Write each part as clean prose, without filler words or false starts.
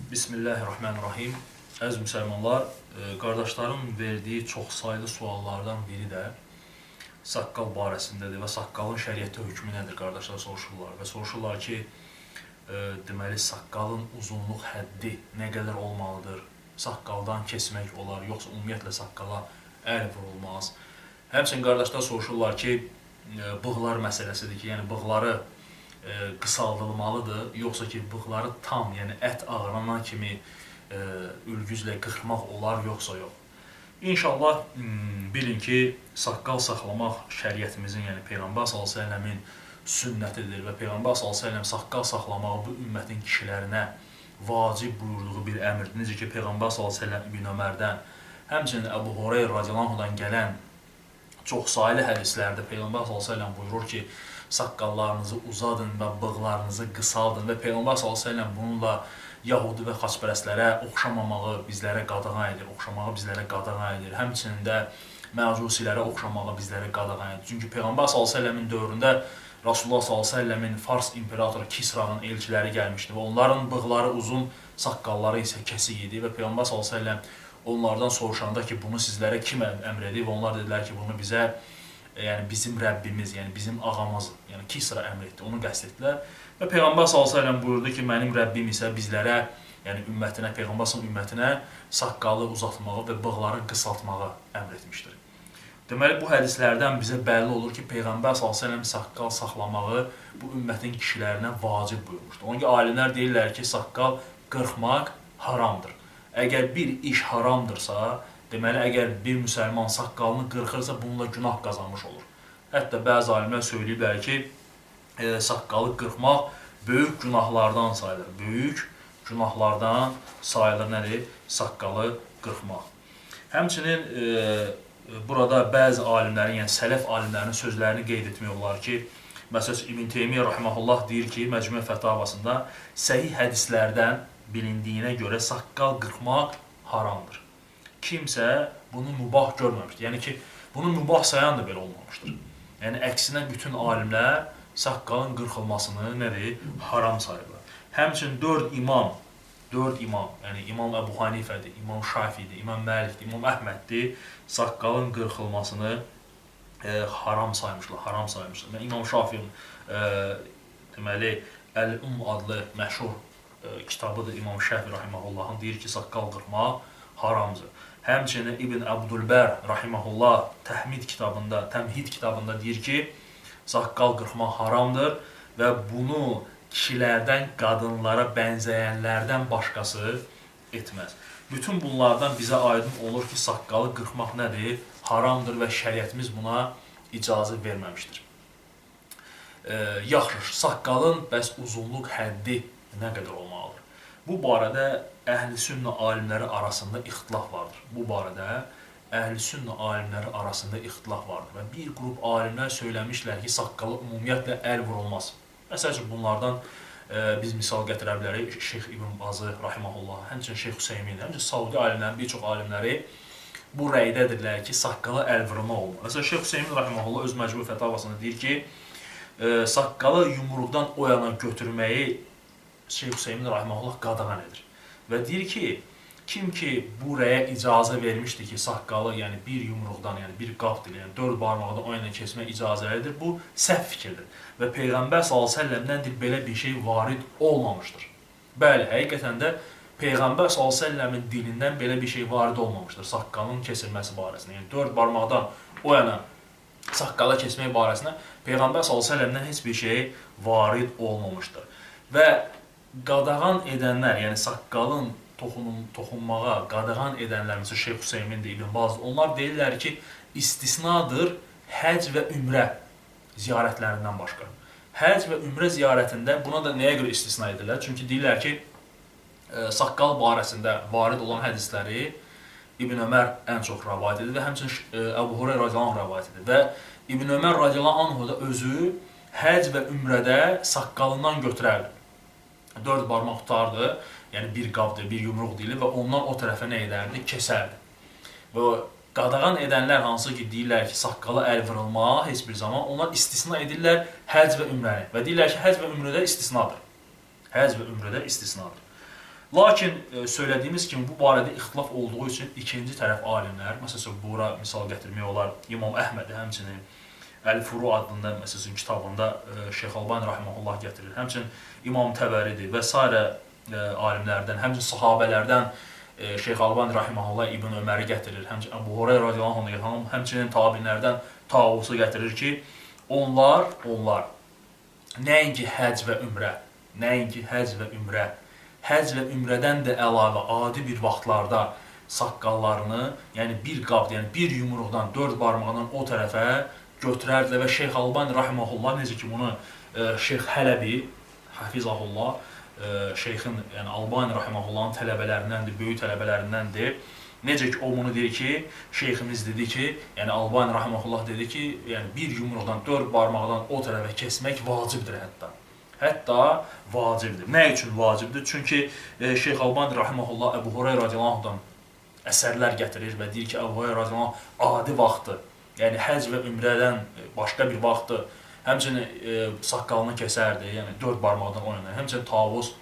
Bismillahirrahmanirrahim. Əziz müsəlmanlar, qardaşların verdiyi çoxsaylı suallardan biri də saqqal barəsindədir və saqqalın şəriətdə hökmü nədir qardaşlar soruşurlar və soruşurlar ki, deməli saqqalın uzunluq həddi nə qədər olmalıdır? Saqqaldan kesmək olar, yoxsa ümumiyyətlə saqqala əl vurulmaz? Həmçinin qardaşlar soruşurlar ki, bığlar məsələsidir ki, yəni bığları qısaldılmalıdır, yoxsa ki, bığları tam, yəni ət ağrınan kimi ülgüzlə qırxmaq olar, yoxsa yox. İnşallah bilin ki, saqqal saxlamaq şəriətimizin, yəni Peyğəmbər s.ə.v-in sünnətidir və Peyğəmbər s.ə.v saqqal saxlamağı bu ümmətin kişilərinə vacib buyurduğu bir əmrdir. Necə ki, Peyğəmbər s.ə.v İbn Ömərdən, həmçinin Əbu Hureyra radiyallahu gələn çoxsaylı hədislərdə Peyğəmbər s.ə.v buyurur ki, saqqallarınızı uzadın və bığlarınızı qısaldın və Peyğəmbər s.ə.v bununla Yahudi və xaçpərəstlərə oxşamamağı bizlərə qadağan edir. Həmçinin də məcusilərə oxşamağı bizlərə qadağan edir. Çünki Peyğəmbər s.ə.v-in dövründə Rasulullah s.ə.v-in Fars imperatoru Kisra'nın elçiləri gəlmişdi və onların bığları uzun, saqqalları isə kəsik idi və Peyğəmbər s.ə.v onlardan soruşanda ki, bunu sizlərə kim əmr edib və onlar dedilər ki, bunu bizə yəni bizim Rəbbimiz, yəni bizim ağamız, yəni Kisra əmr etdi, onu qəsd etdilər. Və Peyğəmbər s.ə.v buyurdu ki, mənim Rəbbim isə bizlərə, yəni ümmətinə, Peyğəmbər ümmətinə saqqalı uzatmağı və bığları qısaltmağı əmr etmişdir. Deməli, bu hədislərdən bizə bəlli olur ki, Peyğəmbər s.ə.v saqqal saxlamağı bu ümmətin kişilərinə vacib buyurmuşdur. Onun ki, alimlər deyirlər ki, saqqal qırxmaq haramdır. Əgər bir iş haramdırsa, deməli, əgər bir müsəlman saqqalını qırxırsa, bununla günah qazanmış olur. Hətta bəzi alimlər söyləyiblər ki, saqqalı qırxmaq böyük günahlardan sayılır. Böyük günahlardan sayılır nədir? Saqqalı qırxmaq. Həmçinin burada bəzi alimlərin, yəni sələf alimlərinin sözlərini qeyd etmək olar ki, məsələn, İbn Teymiyyə rahimehullah deyir ki, Məcmü Fətavasında səhih hədislərdən bilindiyinə görə saqqal qırxmaq haramdır. Kimsə bunu mübah görməmişdir. Yəni ki, bunu mübah sayan da belə olmamışdır. Yəni, əksinə bütün alimlər saqqalın qırxılmasını nədir? Haram sayırlar. Həmçinin dörd imam, yəni İmam Əbu Hanifədir, İmam Şafiidir, İmam Məlikdir, İmam Əhməddir, saqqalın qırxılmasını haram saymışlar. Və İmam Şafiin, deməli, Əl-Umm adlı məşhur kitabıdır İmam Şafi rahimehullahın, deyir ki, saqqal qırxmaq haramdır. Həmçinin İbn Əbdülbər rahimehullah Təmhid kitabında deyir ki, saqqal qırxmaq haramdır və bunu kişilərdən qadınlara bənzəyənlərdən başqası etməz. Bütün bunlardan bizə aydın olur ki, saqqalı qırxmaq nədir? Haramdır və şəriətimiz buna icazə verməmişdir. Yaxşı, saqqalın bəs uzunluq həddi nə qədər olmalıdır? Bu barədə əhl-i sünnə alimləri arasında ixtilaf vardır. Və bir qrup alimlər söyləmişlər ki, saqqalı ümumiyyətlə əl vurulmaz. Məsəl üçün, bunlardan biz misal gətirə bilərik Şeyx İbn Bazı rahimehullah, həmçinin Şeyx Hüseymin, həmçinin Saudi alimlərin bir çox alimləri bu rəydədirlər ki, saqqalı əl vurulmaq olmaz. Məsələn, Şeyx Hüseymin rahimehullah öz Məcmu Fətavasında deyir ki, saqqalı yumruqdan o yana götürməyi Şeyx Hüseymin rahimehullah qadağan edir. Və deyir ki, kim ki bu rəyə icazə vermişdi ki, saqqalı, yəni bir yumruqdan, yəni bir qapdır, yəni 4 barmaqdan o yana keçmək icazəlidir, bu səhv fikirdir. Və Peyğəmbər s.ə.v-dən belə bir şey varid olmamışdır. Bəli, həqiqətən də Peyğəmbər s.ə.v-in dilindən belə bir şey varid olmamışdır, saqqalın kesilməsi barəsində. Yəni 4 barmaqdan o yana saqqala keçmək barəsində Peyğəmbər s.ə.v-dən heç bir şey varid olmamışdır. Və qadağan edənlər, yəni saqqalın toxunmağa qadağan edənlər, məsələn, Şeyx Hüseymin də, İbn Baz, onlar deyirlər ki, istisnadır həc və ümrə ziyarətlərindən başqa. Həc və ümrə ziyarətində buna da nəyə görə istisna edirlər? Çünki deyirlər ki, saqqal barəsində varid olan hədisləri İbn Ömər ən çox rəvayət edir və həmçinin Əbu Hureyra radiyallahu anh rəvayət edir. Və İbn Ömər radiyallahu anh da özü həc və ümrədə saqqalından götürərdi. 4 barmaq tutardı, yəni bir qabdır, bir yumruq deyilir və ondan o tərəfə nə edərdi? Kesərdi. Və qadağan edənlər hansı ki, deyirlər ki, saqqalı əl vurulmaq heç bir zaman, onlar istisna edirlər həc və ümrəni və deyirlər ki, həc və ümrədə istisnadır. Lakin söylədiyimiz kimi bu barədə ixtilaf olduğu üçün ikinci tərəf alimlər, məsələn, bura misal gətirmək olar, İmam Əhməd həmçinin Əl-Furu adında məsələn kitabında Şeyx Albani rahimehullah gətirir. Həmçinin İmam Təbəridir və s. alimlərdən, həmçinin sahabələrdən Şeyx Albani rahimehullah İbn Öməri gətirir. Həmçinin Əbu Hüreyrə radiyallahu anh, həmçinin təbiinlərdən Tavusu gətirir ki, onlar nəinki həcc və ümrə, həcc və ümrədən də əlavə adi bir vaxtlarda saqqallarını, yəni bir qabda, yəni bir yumruqdan, 4 barmaqdan o tərəfə götürərdilər və Şeyx Albani rahimehullah, necə ki bunu Şeyx Hələbi, hafizahullah, Şeyxin, yəni Albani rahimehullahın tələbələrindəndir, böyük tələbələrindəndir. Necə ki o bunu deyir ki, şeyximiz dedi ki, yəni Albani rahimehullah dedi ki, yəni bir yumruqdan, 4 barmaqdan o tərəfə kesmək vacibdir hətta. Hətta vacibdir. Nə üçün vacibdir? Çünki Şeyx Albani rahimehullah Əbu Hüreyrə radiyallahu anhudan əsərlər gətirir və deyir ki, Əbu Hüreyrə radiyallahu anh adi vaxtı, yəni həcc və ümrədən başqa bir vaxtı, həmçinin saqqalını kəsərdi, yəni 4 barmaqdan oynanır. Həmçinin Tavus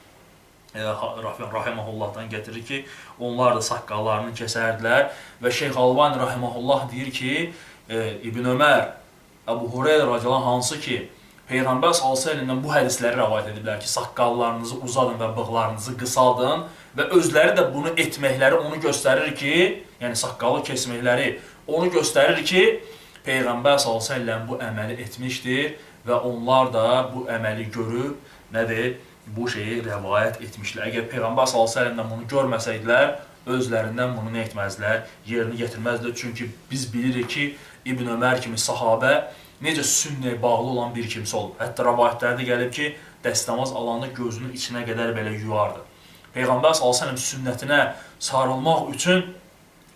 rahimehullahdan gətirir ki, onlar da saqqallarını kəsərdilər və Şeyx Albani rahimehullah deyir ki, İbn Ömər, Əbu Hüreyrə radiyallahu anh hansı ki, Peyğəmbər s.ə.v bu hədisləri rəvayət ediblər ki, saqqallarınızı uzadın və bığlarınızı qısaldın və özləri də bunu etməkləri onu göstərir ki, yəni saqqalı kesməkləri onu göstərir ki, Peyğəmbər s.ə.v bu əməli etmişdir və onlar da bu əməli görüb, nədir, bu şeyi rəvayət etmişlər. Əgər Peyğəmbər s.ə.v bunu görməsəydilər, özlərindən bunu nə etməzlər, yerini getirməzlər. Çünki biz bilirik ki, İbn Ömər kimi sahabə necə sünnəyə bağlı olan bir kimsə olub. Hətta rəvayətlərdə gəlib ki, dəstəmaz alanda gözünün içinə qədər belə yuyardı. Peyğəmbər s.ə.v sünnətinə sarılmaq üçün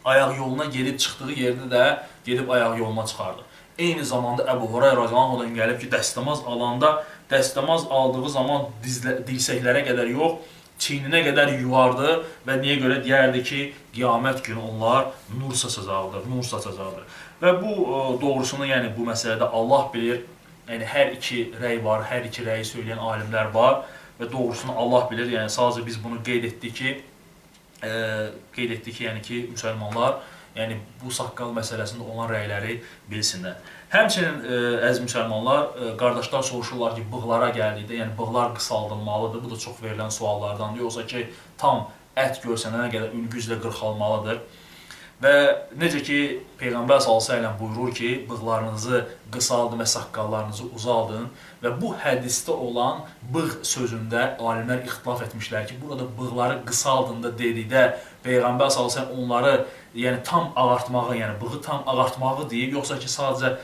ayaq yoluna gedib çıxdığı yerdə də gedib ayaq yoluna çıxardı. Eyni zamanda Əbu Hüreyrə radiyallahu anh gəlib ki, dəstəmaz alanda, dəstəmaz aldığı zaman dirsəklərə qədər yox, çiyninə qədər yuvardı və niyə görə deyərdi ki, qiyamət günü onlar nur saçacaqdır. Və bu doğrusunu, yəni bu məsələdə Allah bilir, yəni hər iki rəy var, hər iki rəyi söyləyən alimlər var və doğrusunu Allah bilir, yəni sadəcə biz bunu qeyd etdik ki, yəni ki, müsəlmanlar, yəni bu saqqal məsələsində olan rəyləri bilsinlər. Həmçinin, əziz müsəlmanlar, qardaşlar soruşurlar ki, bığlara gəldikdə, yəni bığlar qısaldılmalıdır, bu da çox verilən suallardandır, yoxsa ki, tam ət görsənənə qədər ülgüzlə qırxalmalıdır. Və necə ki, Peyğəmbər s.ə.v buyurur ki, bığlarınızı qısaldın və saqqallarınızı uzaldın və bu hədisdə olan bığ sözündə alimlər ixtilaf etmişlər ki, burada bığları qısaldın da dedikdə Peyğəmbər s.ə.v onları yəni tam ağartmağı, yəni bığı tam ağartmağı deyib, yoxsa ki, sadəcə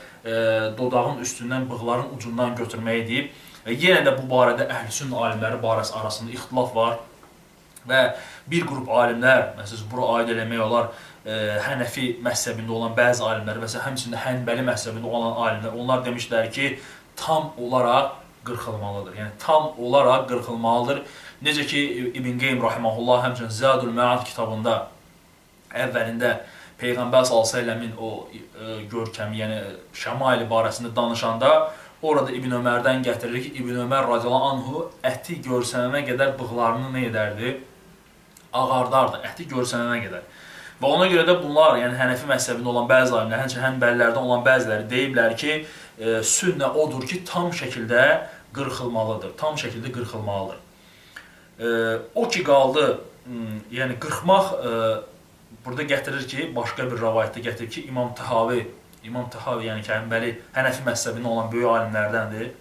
dodağın üstündən, bığların ucundan götürməyi deyib. Və yenə də bu barədə əhl-i-sünnə alimləri arasında ixtilaf var və bir qrup alimlər, məsələn, bura aid eləmək olar, Hənəfi məzhəbində olan bəzi alimlər və həmçində Hənbəli məzhəbində olan alimlər, onlar demişlər ki, tam olaraq qırxılmalıdır. Yəni, tam olaraq qırxılmalıdır. Necə ki, İbn Qeym rahimehullah həmçinin Zadul Məad kitabında əvvəlində Peyğəmbər s.ə.v-in o görkəmi, yəni şəmaili barəsində danışanda, orada İbn Ömərdən gətirir ki, İbn Ömər radiyallahu anhu əti görsənənə qədər bığlarını nə edərdi? Ağardardı, əti görsənənə qədər. Və ona görə də bunlar, yəni Hənəfi məzhəbində olan bəzi alimlər, həmçinin Hənbəlilərdən olan bəziləri deyiblər ki, sünnə odur ki, tam şəkildə qırxılmalıdır, tam şəkildə qırxılmalıdır. O ki qaldı, yəni qırxmaq, burada gətirir ki, başqa bir rəvayətdə gətirir ki, İmam Təhavi, yəni ki, Hənəfi məzhəbində olan böyük alimlərdəndir.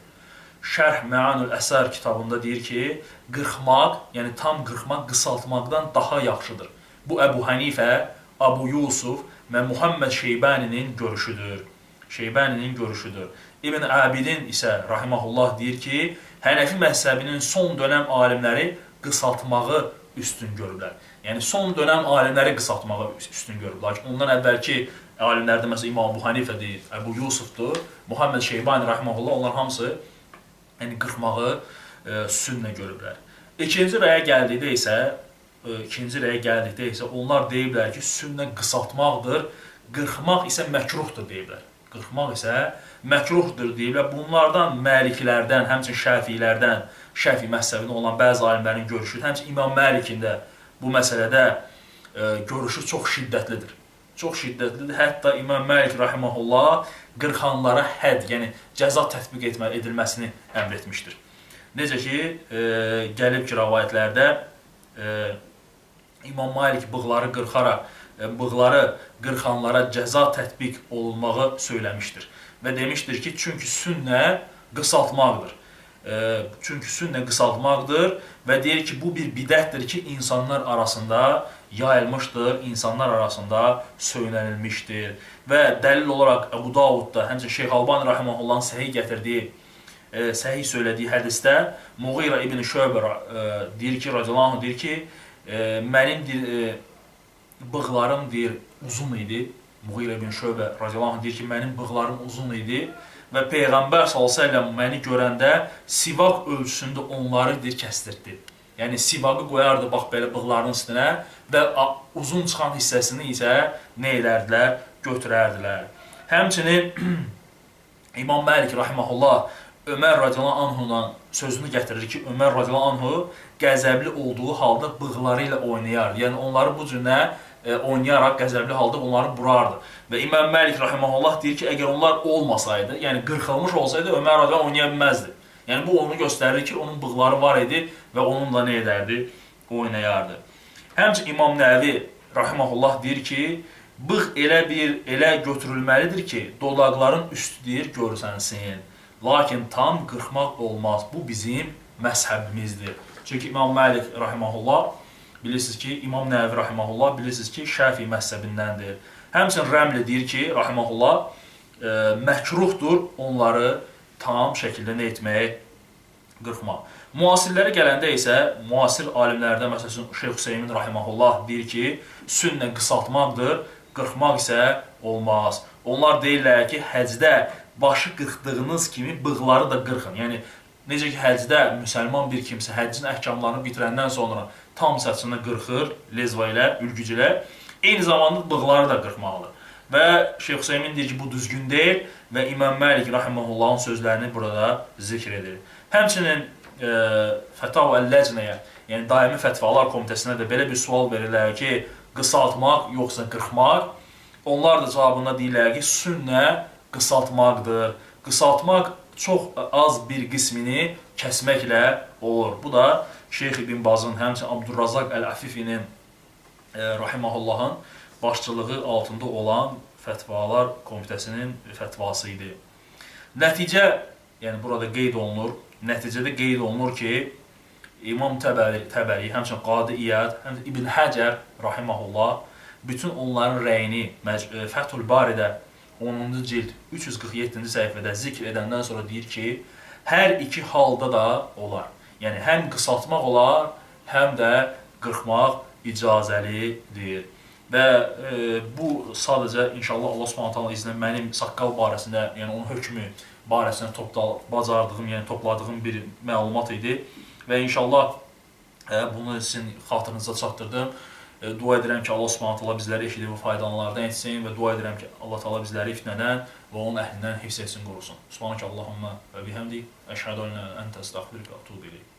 Şərh Məanül Əsər kitabında deyir ki, qırxmaq, yəni tam qırxmaq qısaltmaqdan daha yaxşıdır. Bu Əbu Hənifə, Abu Yusuf və Muhammed Şeybəninin görüşüdür. İbn Abidin isə rahimehullah deyir ki, Hənəfi məzhəbinin son dönəm alimləri qısaltmağı üstün görürlər. Yəni son dönəm alimləri qısaltmağı üstün görürlər. Ondan əvvəlki alimlərdə məsələn İmam Abu Hənifədir, Əbu Yusufdur, Muhammed Şeybəni rahimehullah, onlar hamısı yəni qırxmağı sünnə görürlər. İkinci rəyə gəldikdə isə onlar deyiblər ki, sünnə qısaltmaqdır, qırxmaq isə məkruhdur deyiblər. Qırxmaq isə məkruhdur deyiblər. Bunlardan Məliklərdən, həmçinin Şəfiilərdən, Şəfi məzhəbində olan bəzi alimlərin görüşü, həmçinin İmam Məlikin də bu məsələdə görüşü çox şiddətlidir. Çox şiddətlidir. Hətta İmam Məlik rahimehullah qırxanlara hədd, yəni cəza tətbiq edilməsini əmr etmişdir. Necə ki, gəlib ki, rəvayətlərdə İmam Malik bığları qırxanlara cəza tətbiq olunmağı söyləmişdir. Və demişdir ki, çünki sünnə qısaltmaqdır. Çünki sünnə qısaltmaqdır və deyir ki, bu bir bidətdir ki, insanlar arasında yayılmışdır, insanlar arasında söylənilmişdir. Və dəlil olaraq Əbu Davudda, həmçinin Şeyx Albani rahimehullahın səhih gətirdiyi, səhih söylədiyi hədisdə Muğira ibn Şöbə deyir ki, radiyallahu anh deyir ki, mənim bığlarım deyir uzun idi. Muğira ibn Şöbə radiyallahu anh deyir ki, mənim bığlarım uzun idi. Və Peyğəmbər s.ə.v məni görəndə sivaq ölçüsündə onları deyir, kəstirdi. Yəni sivaqı qoyardı bax belə bığlarının üstünə və uzun çıxan hissəsini isə nə edərdilər? Götürərdilər. Həmçinin İmam Məlik rahimehullah Ömər radiyallahu anhudan sözünü gətirir ki, Ömər radiyallahu anhu qəzəbli olduğu halda bığları ilə oynayardı. Yəni onları bu cürlə oynayaraq qəzəbli halda onları burardı. Və İmam Məlik rahimehullah deyir ki, əgər onlar olmasaydı, yəni qırxılmış olsaydı, Ömər radiyallahu oynaya bilməzdi. Yəni bu onu göstərir ki, onun bığları var idi və onunla nə edərdi? Oynayardı. Həmçinin İmam Nəvi rahimehullah deyir ki, bığ elə götürülməlidir ki, dodaqların üstü deyir, görsənsin. Lakin tam qırxmaq olmaz. Bu bizim məzhəbimizdir. Çünki İmam Məlik rahimehullah bilirsiniz ki, İmam Nəvi rahimehullah bilirsiniz ki, Şəfi məzhəbindəndir. Həmçinin Rəmli deyir ki, rahimehullah məkruhdur onları tam şəkildə nə etmək? Qırxmaq. Müasirlərə gələndə isə, müasir alimlərdə məsələn Şeyx Hüseymin rahimehullah deyir ki, sünnə qısaltmaqdır, qırxmaq isə olmaz. Onlar deyirlər ki, həcdə başı qırxdığınız kimi bığları da qırxın. Yəni, necə ki, həcdə müsəlman bir kimsə həccin əhkamlarını bitirəndən sonra tam saçını qırxır, lezva ilə, ülgüc ilə, eyni zamanda bığları da qırxmalıdır. Və Şeyx Hüseymin deyir ki, bu düzgün deyil və İmam Məlik rahimehullahın sözlərini burada zikr edir. Həmçinin Fətav Əl-Ləcnəyə, yəni daimi fətvalar komitəsinə də belə bir sual verirlər ki, qısaltmaq yoxsa qırxmaq. Onlar da cavabında deyirlər ki, sünnə qısaltmaqdır. Qısaltmaq çox az bir qismini kəsməklə olur. Bu da Şeyx İbn Bazın, həmçinin Abdurrazaq Əl-Afifinin rahimehullahın başçılığı altında olan fətvalar komitəsinin fətvası idi. Nəticə, yəni burada qeyd olunur, nəticədə qeyd olunur ki, İmam Təbəri, həmçinin Qadi İyad, həmçinin İbn Həcər rahimehullah bütün onların rəyini Fəthül Baridə 10-cu cild 347-ci səhifədə zikr edəndən sonra deyir ki, hər iki halda da olar. Yəni, həm qısaltmaq olar, həm də qırxmaq icazəlidir. Və bu sadəcə inşallah Allah Subhanahu taala izni mənim saqqal barəsində, yəni onun hökmü barəsində bacardığım, yəni topladığım bir məlumat idi. Və inşallah bunu sizin xatırınıza çatdırdım. Dua edirəm ki, Allah Subhanahu taala bizləri eşidib və faydalananlardan etsin və dua edirəm ki, Allah taala bizləri fitnədən və onun əhlindən hifz etsin, qorusun. Subhanakallahumma və bihamdik, əşhədu ən la ilahə illə əntə, əstəğfiruka və etûbu ileyk.